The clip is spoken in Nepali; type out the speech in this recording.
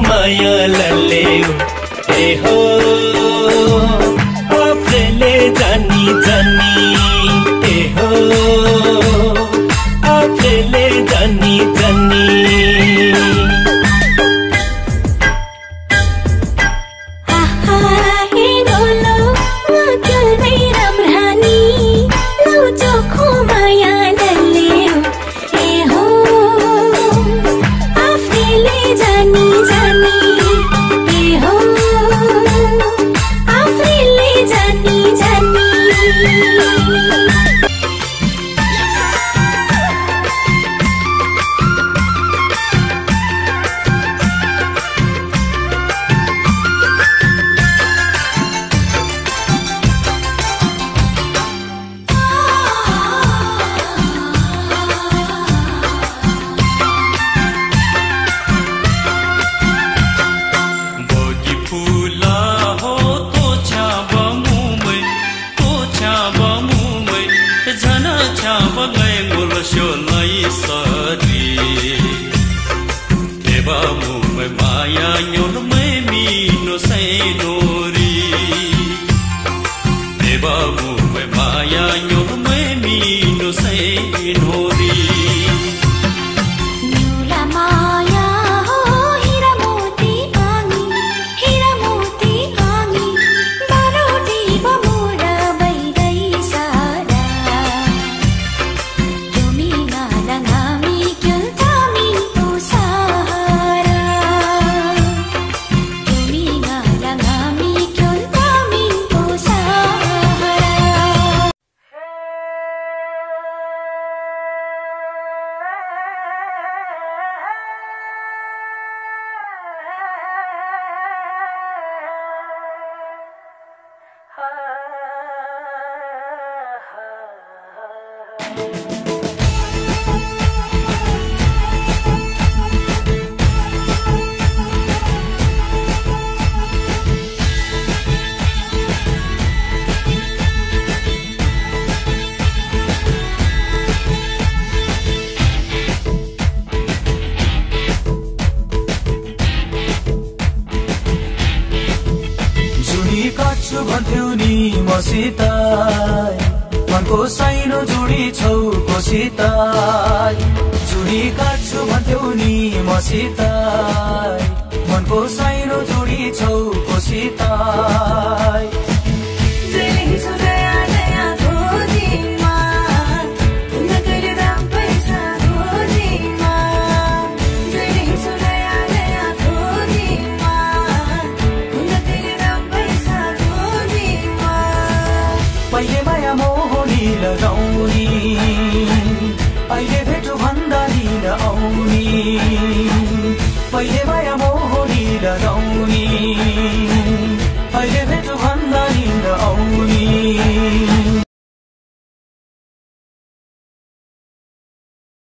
माया लल्लेऊ ए हो आफूले जानी जानी ए हो आफूले जानी जानी मनको साइनो जोडी छौ कोसित जुडी काट्छु भन्थ्यौ नि मसित मनको साइनो जोडी छौ कोसित पहिले माया मोहनी लगाउने अहिले भेटो भन्दा लिन आउने पहिले माया मोहनी लगाउने अहिले भेटो